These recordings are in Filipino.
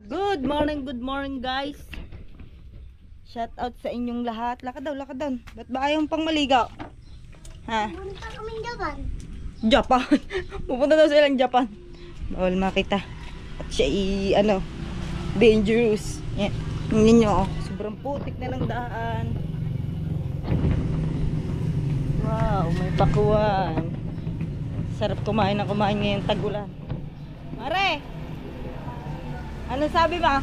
Good morning guys. Shout out sa inyong lahat. Lakad daw. Ba't ba ayaw pang maligaw? Ha? Pupunta kaming Japan. Japan? Pupunta daw silang Japan. Bawal makita. At siya dangerous. Yan. Tingnan nyo, oh. Sobrang putik na lang daan. Wow, may pakuan. Sarap kumain ngayon tag-ulan. Mare! Ano sabi ba?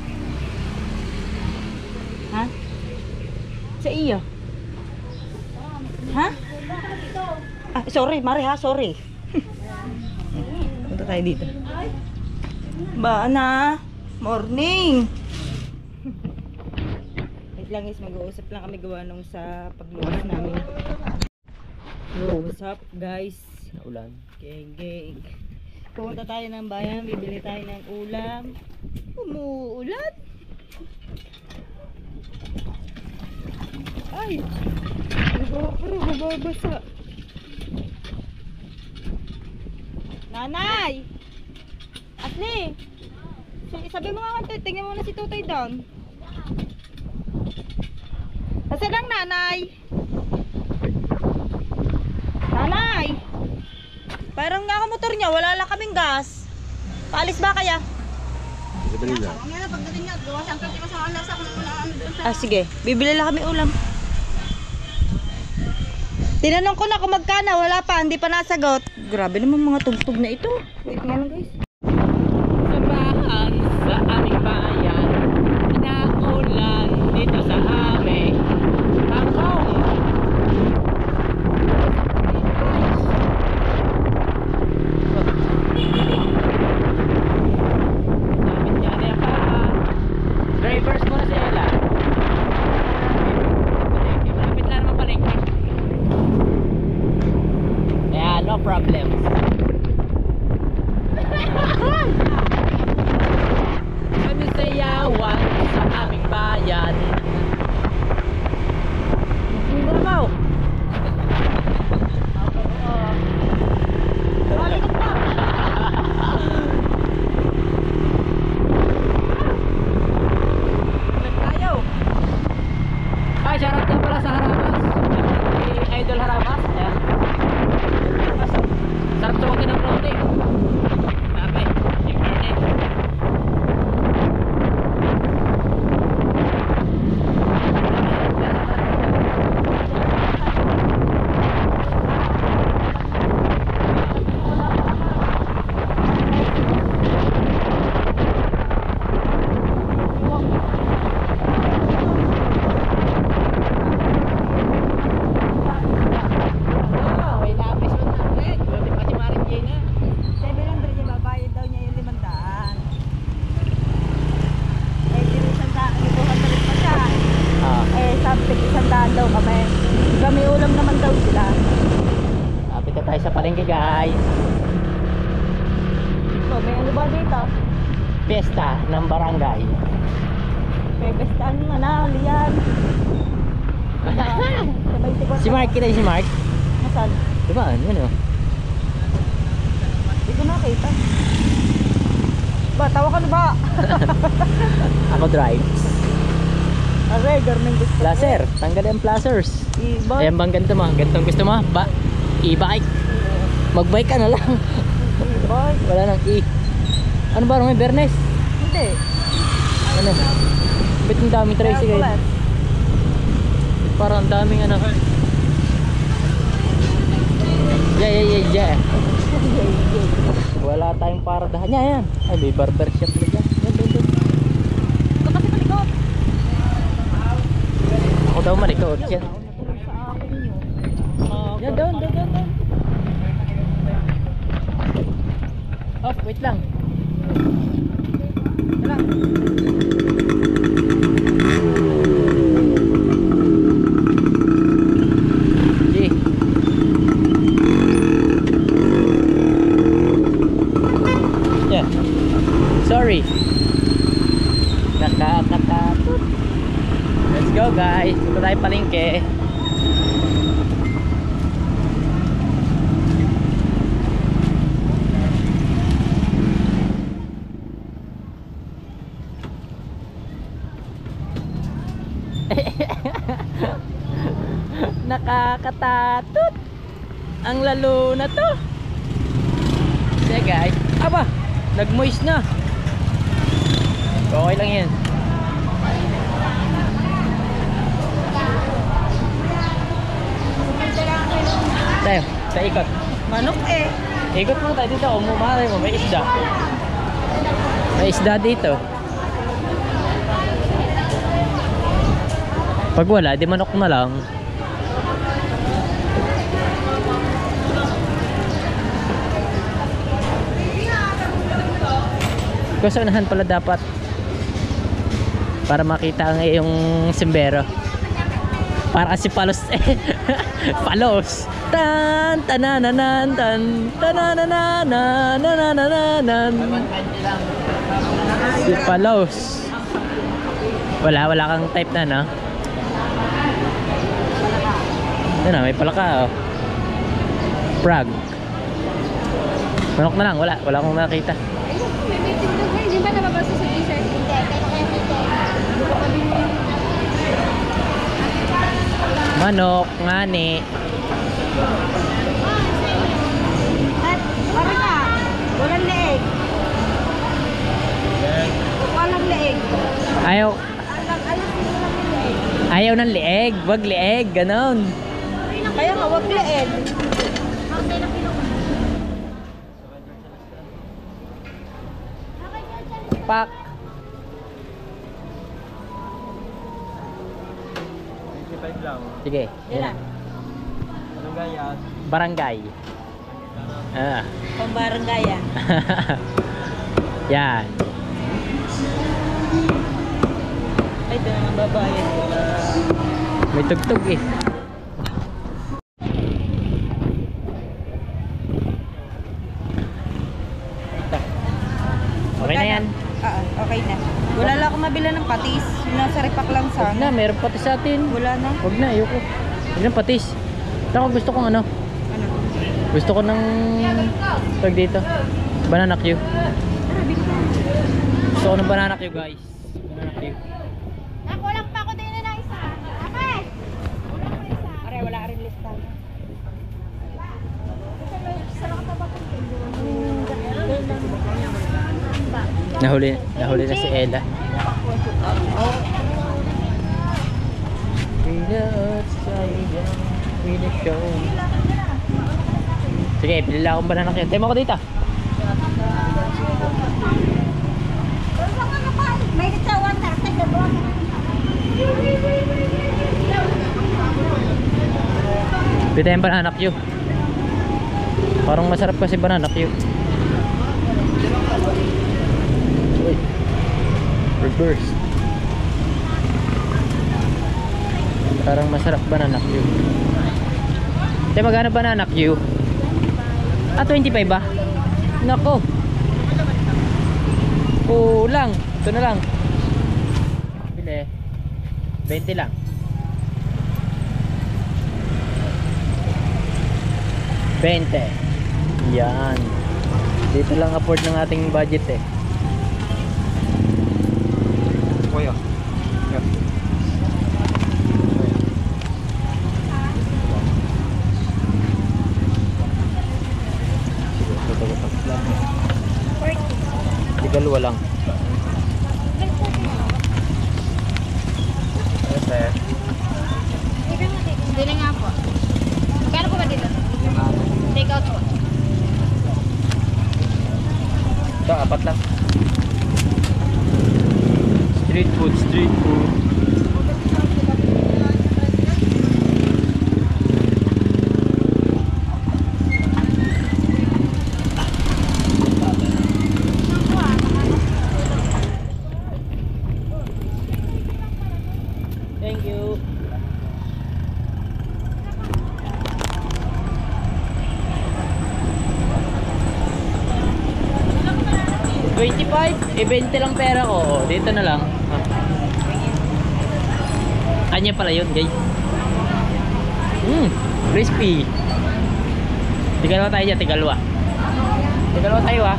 Ha? Sa iyo? Ha? Ah, sorry, Mare ha, sorry. Punta tayo dito. Ba, na? Morning! Wait lang guys, mag-uusap lang kami gawa nung sa pagluwas namin. Yo, what's up guys? Naulan. Geng. Pumunta tayo ng bayan, bibili tayo ng ulam. Umuulan? Ay! Pero babasa. Nanay! Asli! Sabi mo nga kantay, tingnan mo na si Tutoy down. Nasaan ang nanay? Nanay! Parang nga motor niya, wala lang kaming gas. Paalis ba kaya? Bibili lang. Ah, sige. Bibili lang kami ulam. Tinanong ko na kung magkano. Wala pa. Hindi pa nasagot. Grabe naman mga tugtog na ito. Wait nga lang guys. Sa bahan sa aming bayan, pinaulan dito sa amin. Bangkong! Drivers mo na sila. Malapit lang naman palengke. Kaya no problems. Kami sayawan sa aming bayan. Hindi mo. Ay, shoutout na pala sa Haramas. Idol Haramas. Ayan. Sarap sukotin ng floating. Sabi, yung garnet. Kami ulam naman daw sila. Lapit na tayo sa palengke guys. So, may ano ba dito? Fiesta ng barangay. May bestaan nga na, liyan. Si Mark, kita si Mark. Nasaan? Diba? Ano? Hindi ko nakita. Ba, tawa ka na ba? Ako drive. Aray, garmin gusto. Placer, tanggalin ang placers. Iba. Ayan bang ganito mo? Ganitong gusto mo? E-bike. Mag-bike ka na lang. Iba. Wala nang E. Ano ba? May Bernes? Hindi. Ano? Ba't ang daming tricycle? Parang ang daming ano. Yeah. Wala tayong paradahan. Yan. Ay, may barber shop na dyan. Doon. Ito kasi malikot. Ako daw malikot yan. Sa akin yun. Yan, doon. Oh, wait lang. Tara. G. Yeah. Sorry. Nakakatakot. Let's go guys. Ito tayo palengke. Nakakatatot. Ang lalo na to. Sige guys. Aba, nag-moist na. Okay lang yan. Tayo, sa ikot. Manok eh. Ikot mo tayo dito. Umumari mo, may isda. May isda dito. Pag wala, di manok na lang. Kasi unahan pala dapat para makita ang iyong simbero. Para si Palos Palos tan tanananan tan tananananan si Palos. Wala kang type na, no? Ano, may palaka, oh. Prague. Manok na lang, wala akong nakita. Hindi ba nababasa sa t-shirt? Manok, ngani. At, para ka. Walang leeg. Walang leeg. Ayaw Alam walang leeg. Ayaw ng lieg, wag lieg, ganon. Kaya nga, wag leeg. Pak. Sige. Ilan? Barangay. Pambaranggayan. Yan. Ay, doon ang babayan. May tugtog eh. Ito. Okay na yan. Okay na. Wala lang akong mabila ng patis. Yung nasa repak lang Wag sana. na, meron patis sa atin. Wala na. Wag na, ayoko. Wag na patis. Ako gusto kong ano. Ano? Gusto ko ng tag dito. Banana Q. Gusto ko ng banana Q, guys. Banana Q. Nakulang pa ako din na isa. Okay. Are, wala rin listan. Nahuli na si Ella. Sige, pili lang akong banana Q. Tayo mo ko dito. May litawan na. Pili tayong banana Q. Parang masarap kasi banana Q. Uy. Reverse. Parang masarap banana Q. Tayo magkano banana Q? 25 ba? Nako. Kulang. Ito na lang. Bili. 20 lang. 20. Yan. Dito lang afford ng ating budget eh. Kuya. Tigalwa lang. Hindi na nga po. Magkano po ba dito? Take out po. Ito, 4 lang. Street food, street food. Thank you. $25, 20 lang pera ko. Oh, dito na lang. Kanya pala yun, guys. Crispy. Tigalwa tayo dyan, tigalwa. Tigalwa tayo, ah.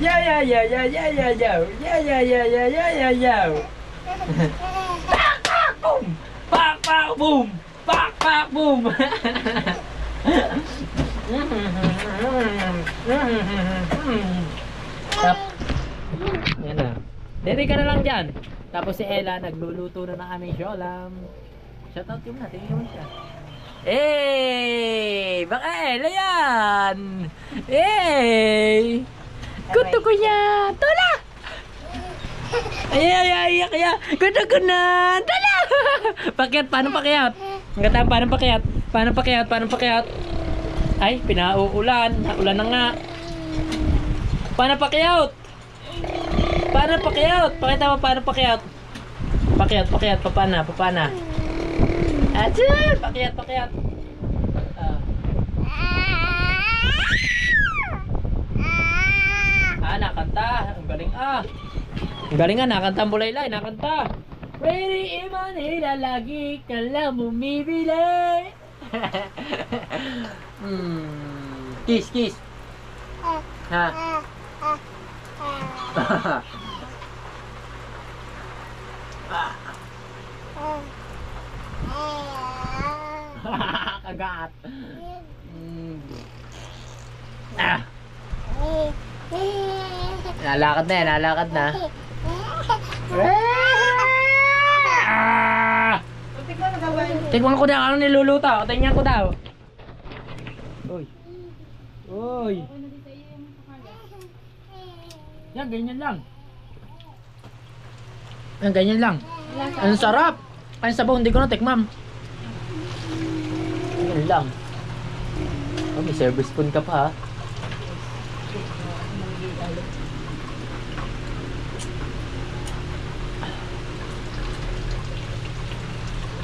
Yo, yo, yo, yo, yo, yo, yo. Yo, yo, yo, yo, yo, yo, yo. Pak, pak, boom. Pak, pak, boom. Pak, pak, boom. Tap. Yan na. Dede ka na lang dyan. Tapos si Ella, nagluluto na ng aming sholam. Shoutout yung natin, tingnan mo siya. Hey! Baka Ella yan! Hey! Kuto ko niya! Tola! Ay, kaya! Kuto ko na! Tola! Pakyat, paano pakyat? Ang gata, paano pakyat? Paano pakyat? Paano pakyat? Ay, pinauulan. Ulan na nga. Paano pakyat? Paano pakyat? Pakita mo paano pakyat. Pakyat, pakyat, papana, papana. Atsun! Pakyat, pakyat. Nakanta. Ang galing Ang galing nakanta ang Bulaylay, nakanta. Ready in Manila, lagi ka lang bumibili. Kiss, kiss. Ha? Kagat. Nalakad na, nalakad na. Tikman ko daw, ano niluluto? Tingnan ko daw. Uy. Uy. Yan, ganyan lang. Yan, ganyan lang. Ang sarap. Ang sabaw, hindi ko na tikmam. Ganyan lang. Oh, may service spoon ka pa ha.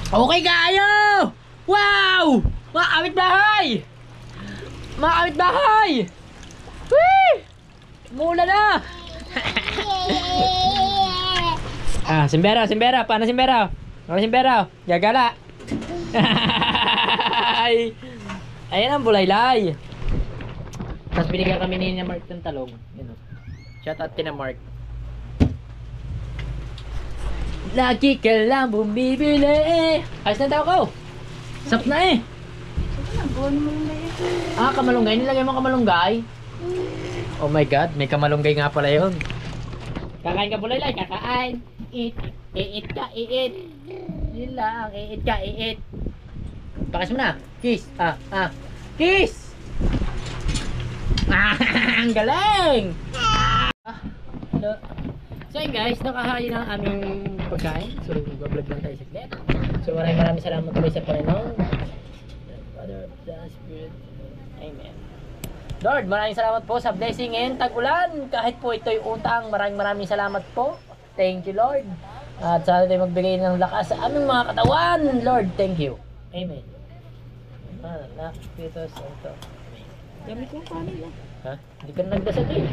Okay kayo! Wow! Mga kapitbahay! Mga kapitbahay! Whee! Mula na! Simbera, simbera. Paano simbera? Paano simbera? Gagala. Ayan ang Bulaylay. Tapos binigyan kami ni Mark ng talong. Yun o. Shout out kina Mark. Lagi ka lang bumibili. Ayos na daw ko. Sap na eh. Kamalunggay. Nilagay mo kamalunggay. Oh my god, may kamalunggay nga pala yun. Kakain ka Bulaylay, kakain. Eat ka, eat. Yun lang, eat ka, eat. Pakas mo na. Kiss. Kiss! Ang galing! So yun guys, nakahain ang aming pagkain. So mag-vlog lang tayo saglit. So maraming salamat po sa Panginoon. Father of the Spirit. Amen. Lord, maraming salamat po sa blessing and tag-ulan. Kahit po ito'y utang, maraming salamat po. Thank you Lord. At sana tayo magbigay ng lakas sa aming mga katawan. Lord, thank you. Amen. Spirito Santo. Gamit yung kanin lang. Ha? Hindi ka na nagdasal eh.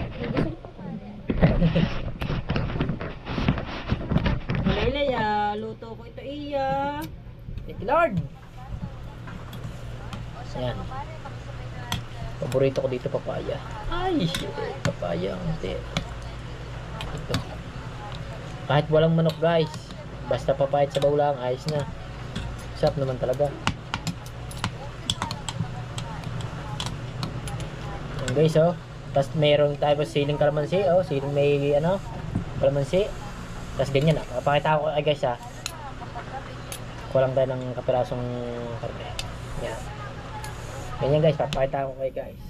Bulaylay, luto ko ito iya. Thank you Lord. Ayan. Paborito ko dito papaya. Ay, shit. Papaya. Hindi. Ito. Kahit walang manok guys. Basta papayat sa bawlang, ayos na. Sarap naman talaga. Ayan guys oh. Tapos mayroon tayo pa siling kalamansi oh. Siling may kalamansi. Tapos ganyan ah. Pakita ko guys ah. Kulang tayo ng kapirasong karne. Yan. Ganyan guys, papakita ko kayo guys.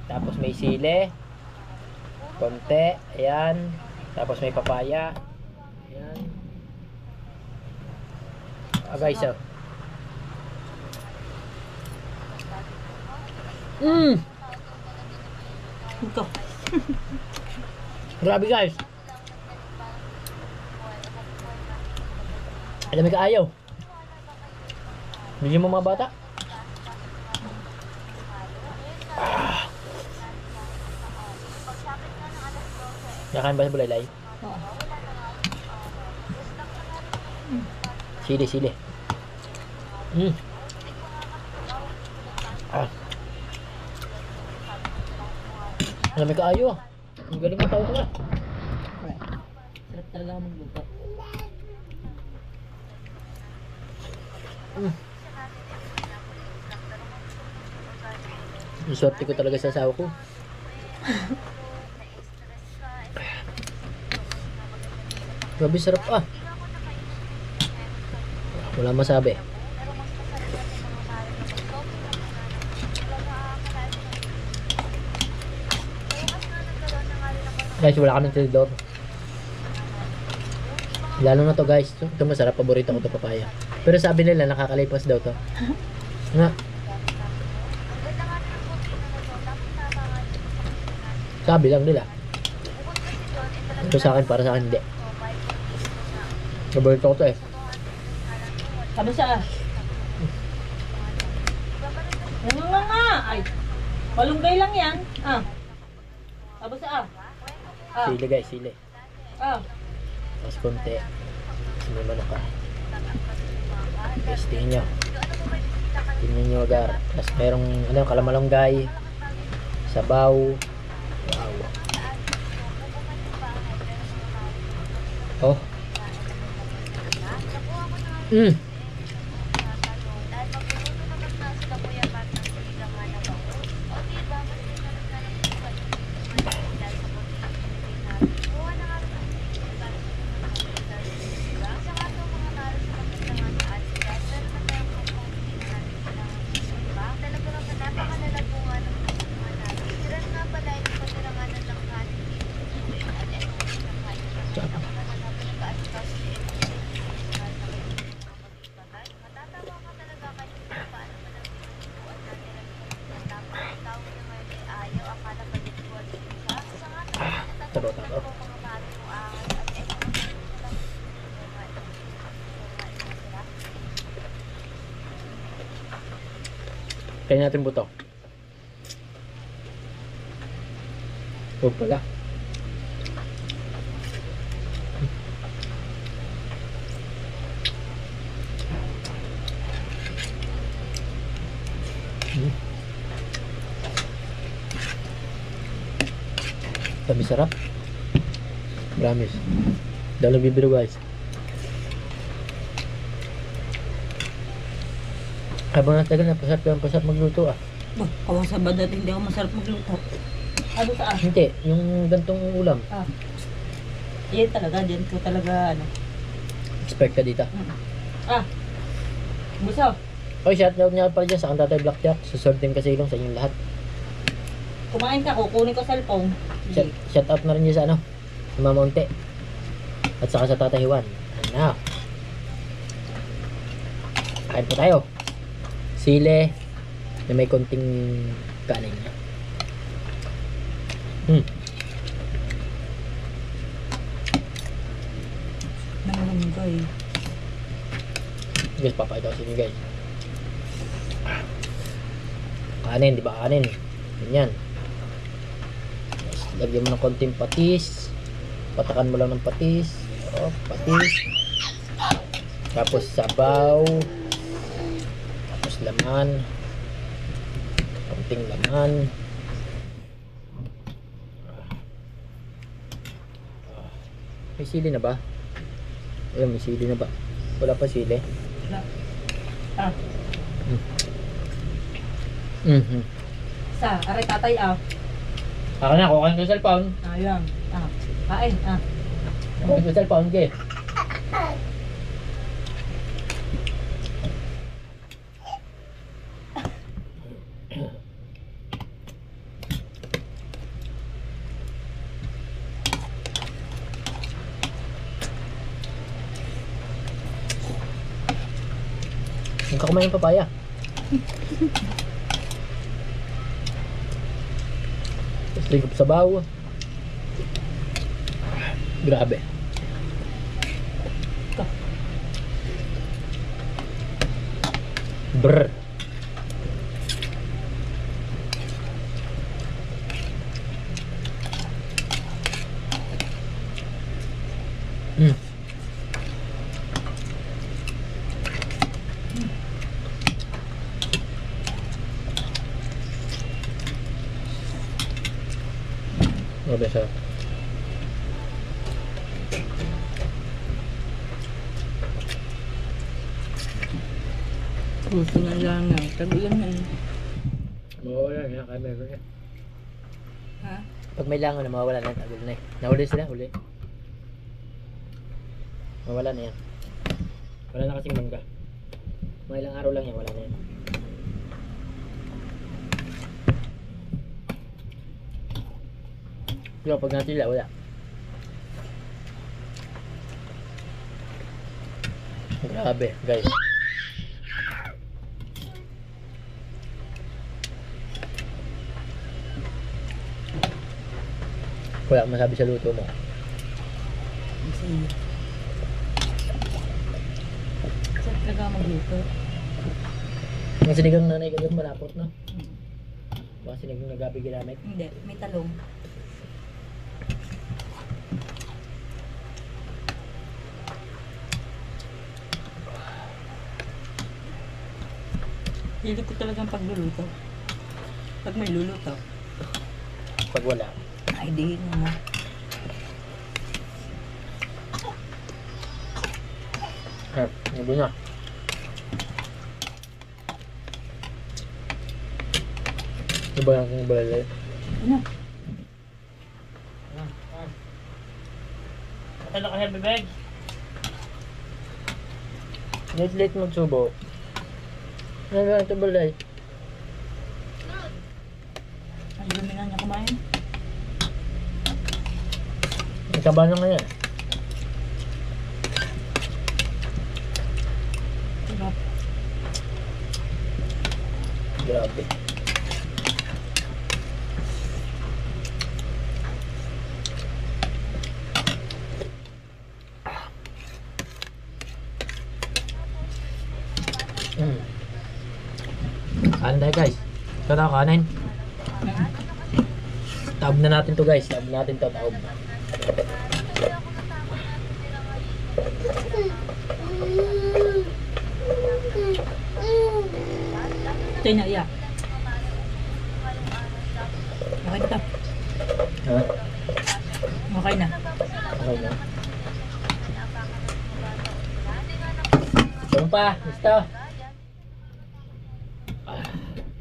Tapos may sili. Konti. Ayan. Tapos may papaya. Ayan. Guys oh. Ito. Grabe guys. Alam mo ka ayaw. Bigyan mo mga bata. Nakain ba sa Bulaylay? Oo. Sili. Alam mo kaayo ah. Ang galing ng tao ko ah. Sarap talaga magluto. Ang swerte ko talaga sa asawa ko. Grabe sarap ah. Wala masabi. Guys, wala kaming tinidor. Lalo na to guys. Ito masarap. Paborito ko to papaya. Pero sabi nila nakakalipas daw to. Nga. Sabi lang nila. Pero sa akin, para sa akin hindi. Paborito ko to eh. Sabi siya. Nga. Ay. Malunggay lang yan. Ah. Sabi siya. Ah. Sili guys, sili. Ah. Mas konti. Kasi may manok ka. Guys, tingin nyo. Tingnan nyo agar. Tapos merong ano, kalamalonggay. Sabaw. Wow. Oh. Taro. Kaya natin buto. Huwag pala. Sabi sarap. Promise. Dalang bibiro guys. Habang natagal na pasarap magluto ah. Kawasa ba dati hindi ako masarap magluto? Ano sa akin? Hindi, yung gantong ulam. Ah. Yan talaga, dyan ko talaga ano. Expect ka dito. Ah. Busaw. Oy, shoutout nga pala dyan sa kang Tatay Blackjack. Susunod din kasi ilong sa inyong lahat. Kumain ka, kukunin ko cellphone. Shoutout na rin dyan sa ano, sa Mama Unte. At saka sa Tatay Juan. Ano? Kain po tayo. Sile na may konting kanin niya. Malunggay. Guys, papakita ko sa inyo guys. Kanin, di ba kanin? Ganyan. Tapos, lagyan mo ng konting patis. Patakan mo lang ng patis. Oh, patis. Tapos sabaw. Tapos laman. Konting laman. May sili na ba? Ayun, may sili na ba? Wala pa sili. Ah. Sa, aray tatay ah. Ako na, kukain ko sa cellphone. Ayan. Ah. Kain, ah. Kukain ko sa cellphone, ke. Huwag ka kumain ng papaya. Tapos lingkop sa bawo. Grabe. Brr. Grabe sarap. Puso na lang nga. Tagulan na eh. Mawawala na, kaya meron na. Ha? Pag may langon na, mawawala na, tagol na eh. Nahuli sila, huli. Mawala na yan. Wala na kasing mangga. Mga ilang araw lang yan, wala na yan. Pero pag natila, wala. Grabe, guys. Wala akong masabi sa luto mo. Kasi saan talaga magluto? Ang sinigang nanay ka doon malapot, no? Baka sinigang nagabi ginamit. Hindi, may talong. Hilig ko talagang pagluluto. Pag may luluto, Pag wala. ay di mo. Hindi na. Iba lang kung balay. Ano? Matalo ka, bebeg. Late magsubo. Ano ba ito balay? Ang dumi na niya kumain. Ikaba na ngayon. Sarap. Grabe. Kanin tayo guys. Ito na kanin. Taob na natin to guys. Taob natin to. Taob. Ito na iya. Okay na to. Ha? Okay na. Okay na. Ito pa. Gusto.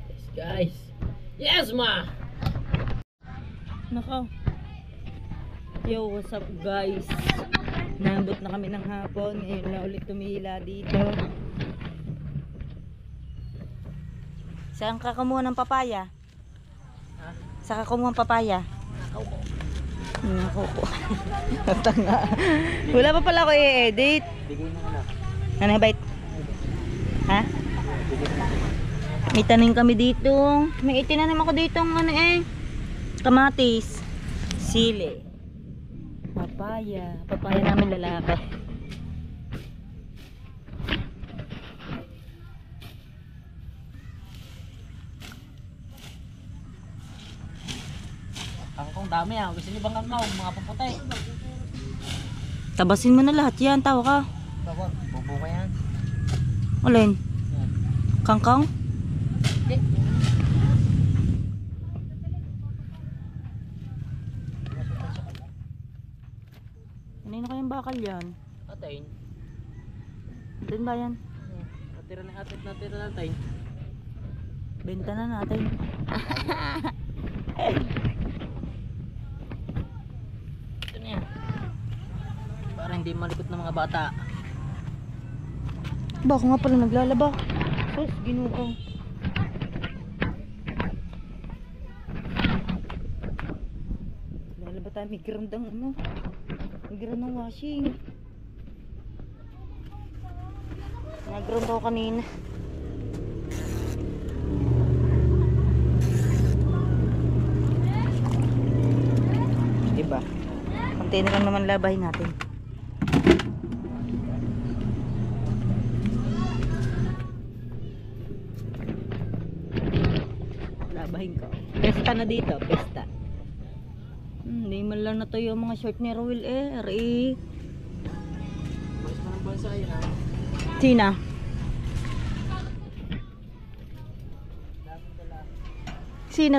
Yes guys. Yes ma. Nako. Yo, what's up guys? Nambot na kami ng hapon. Ngayon na ulit tumihila dito. Saan ka kumuha ng papaya? Saan ka kumuha ng papaya? Nako ko. Tanga. Wala pa pala ako i-edit. Bigay mo na. Ano bait? Ha? May tanim kami dito. May itinanim ako dito ng ano kamatis, sili, papaya. Papaya namin lalaki. Kangkong dami ah. Gusto niyo bang kangkong? Mga paputay. Tabasin mo na lahat yan. Tawa ka. Bawag. Bubo ka yan. Alin? Kangkong? Hindi. Kanino kayang bakal yan? Atayin. Din ba yan? Natira natin. Benta na natin. Ito na yan. Para hindi malikot ng mga bata. Ba, ako nga pala naglalaba. Sus, ginukaw. Lalaba tayo, may grandang ano. May grandang washing. Nag-ground ako kanina. Diba? Container lang naman labahin natin. Labahin ko. Pesta na dito, pesta. Hindi man lang natuyo ang mga short ni Ruel Mas parang bansa yun ha. Sina?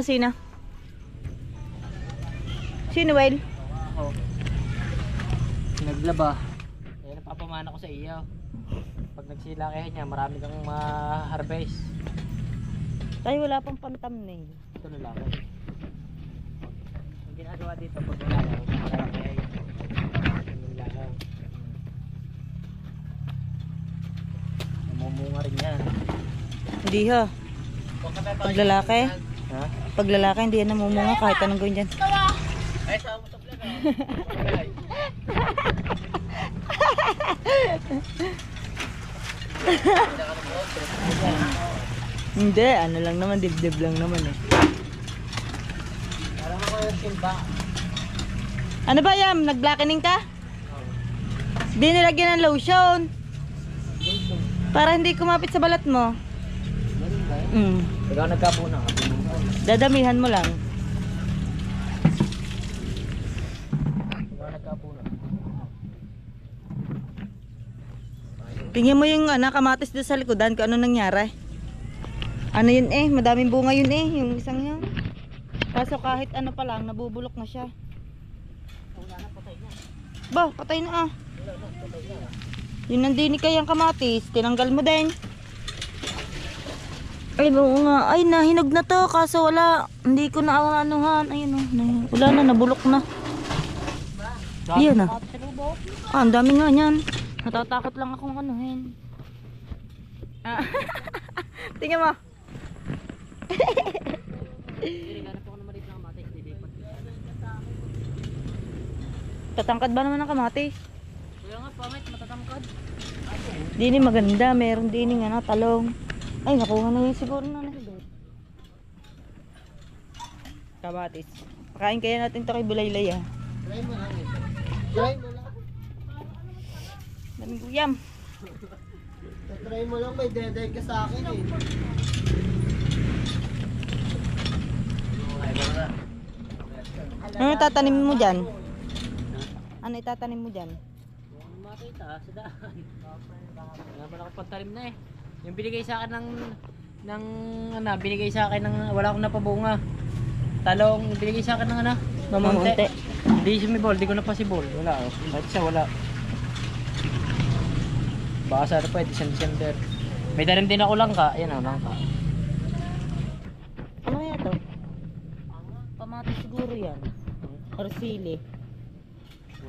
Sina? Sino, Will? Ako. Naglaba. Kaya napapamana ko sa iyo. Pag nagsilakihan niya, marami kang ma-harvest. Tayo wala pang pantamning. Ito na lang. Ang ginagawa dito pag wala ka, malalaki. Namumunga rin yan. Hindi ha. Pag lalaki, Ha? pag lalaki hindi yan namumunga kahit anong gawin dyan. Ay, sa mo sa vlog. Hindi, ano lang naman, dibdib lang naman eh. Parang ako yung silba. Ano ba yan? Nag-blackening ka? Di nilagyan ng lotion. Para hindi kumapit sa balat mo. Ikaw nagkabuna ka. Dadamihan mo lang. Ikaw nagkabuna. Tingnan mo yung kamatis doon sa likodan kung ano nangyari. Ano yun eh, madaming bunga yun eh, yung isang yan. Kaso kahit ano pa lang, nabubulok na siya. Ba, patay na ah. Yun nandini kayang kamatis, tinanggal mo din. Ay, bunga. Ay, nahinog na to, kaso wala. Hindi ko na anuhan. Ayun oh, wala na, nabulok na. Yan ah. Ah, ang dami nga yan. Natatakot lang akong anuhin. Ah. Tingnan mo. Tatangkad ba naman ang kamatis? Kuya nga, pangit, matatangkad. Di ni maganda, meron din ng talong. Ay, nakuha na yun siguro na nahigod. Kamatis. Pakain kaya natin to kay Bulaylay ah. Try mo lang ito. Try mo lang. Daming guyam. Try mo lang, may deday ka sa akin eh. Ano itatanim mo dyan? Ano itatanim mo dyan? Makita sa daan. Wala pala akong pagtalim na eh. Yung binigay sa akin binigay sa akin ng wala akong napabunga. Talong, binigay sa akin ng Mamunti. Hindi sumibol, di ko na pasibol. Wala oh. Kahit siya wala. Baka sana pa, December. May tanim din ako langka. Ayan o, langka. Ano kaya to? Pamatis siguro yan. Or sili.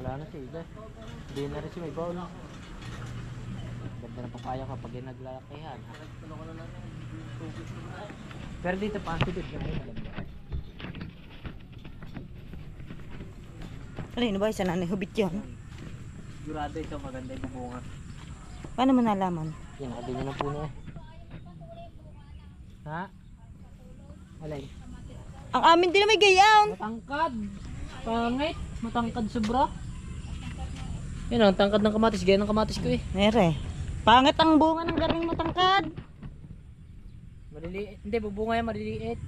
Wala na siya. Hindi na rin siya may baon. Ganda ng papaya kapag yung naglalakihan. Pero dito pa, sigod ka na. Ano ba? Isa na hubit yan. Sigurado ito maganda yung bunga. Paano mo nalaman? Yan, nakabili na puno eh. Ha? Alay. Ang amin din na may gayaan. Matangkad. Pangit. Matangkad sobra. Yan ang tangkad ng kamatis. Gaya ng kamatis ko eh. Mere. Pangit ang bunga ng garing matangkad. Maliliit. Hindi, bubunga yan maliliit.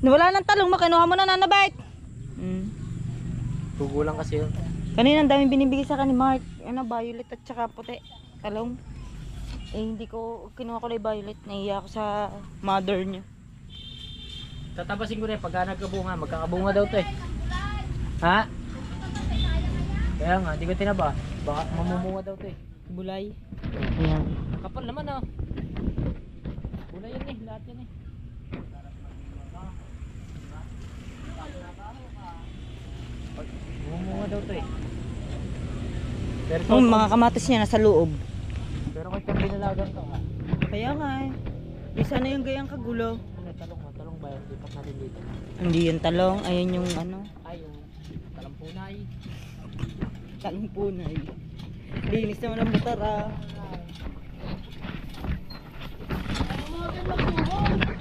Nawala ng talong mo, kinuha mo na nanabite. Gugulang kasi yun. Kanina ang daming binibigay sa akin ni Mark. Ano, violet at saka puti. Talong. Eh, hindi ko, kinuha ko na yung violet. Nahiya ako sa mother niya. Tatapasin ko na eh. Pagka nagkabunga, magkakabunga daw to eh. Ha? Kaya nga, di ko tinaba. Baka mamumunga daw to eh. Bulay. Ayan. Kapal naman oh. Bulay yan eh. Lahat yan eh. Mamumunga daw to eh. Pero Yung mga kamatis niya nasa loob. Pero kung itong binalagan ka ha. Kaya nga eh. Isa na yung gayang kagulo. Ano, talong ba yan? Di pa natin dito. Hindi yung talong. Ayun yung ano. Ay, yung talampunay. Talong punay. Linis naman ang motor ah.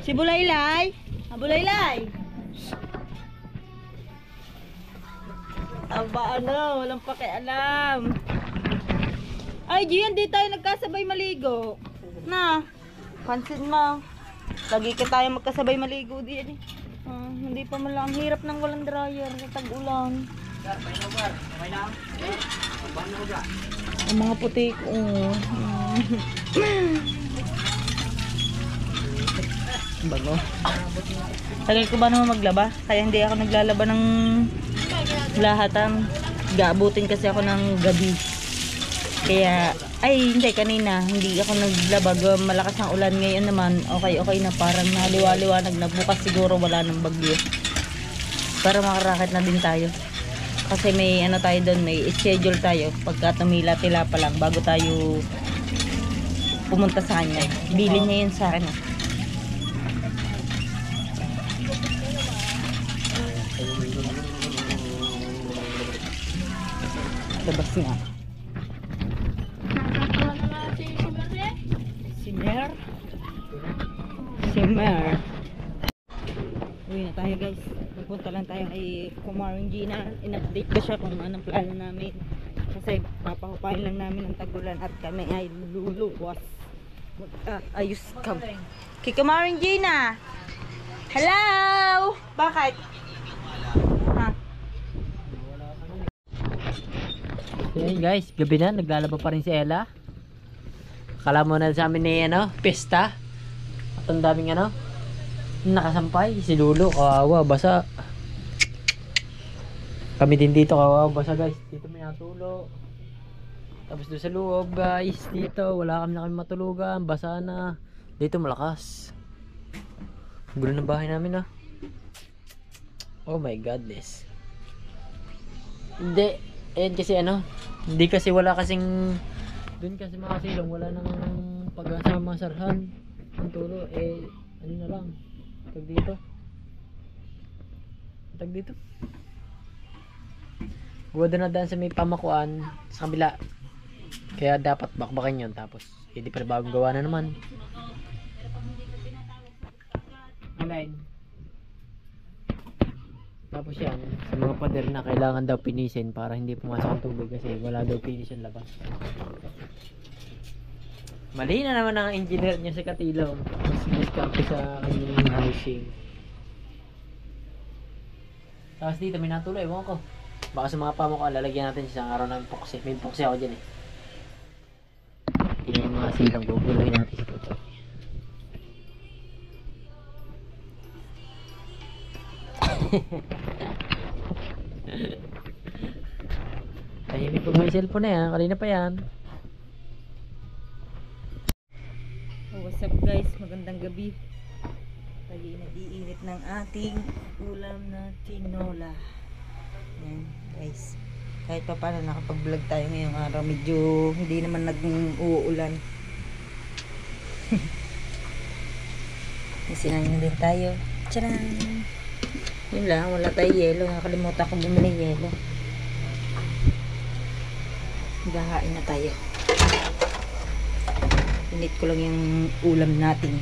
Si Bulaylay. Ah, Bulaylay. Aba ano, walang pakialam. Ay, Gian, di tayo nagkasabay maligo. Na, pansin mo. Lagi ka tayo magkasabay maligo diyan eh. Hindi pa man lang. Ang hirap ng walang dryer sa tag-ulan. Ang mga puti ko. Bago. Tagal ko ba naman maglaba? Kaya hindi ako naglalaba ng lahatan. Gaabutin kasi ako ng gabi. Kaya, ay hindi, kanina hindi ako naglaba. Malakas ang ulan. Ngayon naman, okay na. Parang naliwa-liwanag na. Bukas siguro wala ng bagyo. Para makaraket na din tayo. Kasi may ano tayo doon, may schedule tayo. Pagka tumila-tila pa lang, bago tayo pumunta sa kanya. Bilin niya yun sa akin. Labas nga. Simmer. Uwi na tayo guys. Pupunta lang tayo kay Kumaring Gina. In-update ko siya kung anong plano namin. Kasi papahupain lang namin ang tagulan at kami ay luluwas. Ayos kam. Kay Kumaring Gina. Hello! Bakit? Ha? Okay guys, gabi na, naglalaba pa rin si Ella. Akala mo na sa amin ni pesta. At ang daming nakasampay. Si Lulo, kawawa, basa. Kami din dito, kawawa, basa guys. Dito may natulo. Tapos doon sa loob guys, dito wala kami matulugan, basa na. Dito malakas. Gulo ng bahay namin Oh my godness. Hindi. Kasi hindi kasi wala kasing doon kasi mga silong wala nang pag-asama sarhan ang tulo ano na lang tag dito huwag na daan sa may pamakuan sa kabila kaya dapat bakbakan yun tapos hindi pa bagong gawa na naman online. Tapos yan, sa mga pader na kailangan daw pinisin para hindi pumasok ang tubig kasi wala daw finish yung labas. Mali na naman ang engineer niya sa Katilaw. Mas discount sa kanyang housing. Tapos dito may natuloy, ewan ko. Baka sa mga pamukha, lalagyan natin isang araw ng puksi. May puksi ako dyan Tingnan yung mga silang gugulahin natin sa puto. Tahimik po may cellphone na yan, kanina pa yan. What's up guys, magandang gabi. Nag-iinit ng ating ulam na tinola. Yan guys, kahit pa paano nakapag-vlog tayo ngayong araw, medyo hindi naman nag-uulan. Isinayin din tayo. Tcharan! Yun lang, wala tayo yelo. Nakalimutan ko bumili yelo. Gahain na tayo. Init ko lang yung ulam natin.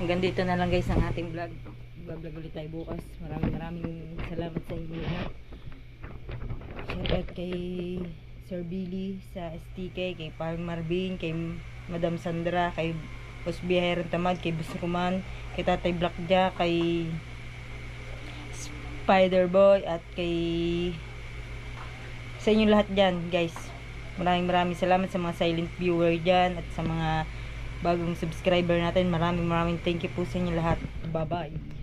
Hanggang dito na lang guys ang ating vlog. Vlog ulit tayo bukas. Maraming salamat sa inyo lahat. Shoutout kay Sir Billy sa STK, kay Parang Marvin, kay Madam Sandra, kay Boss Biyahero Tamad, kay Boss Roman, kay Tatay Blackjack, kay Spiderboy, at kay sa inyo lahat dyan guys. Maraming salamat sa mga silent viewer dyan at sa mga bagong subscriber natin. Maraming thank you po sa inyo lahat. Bye bye.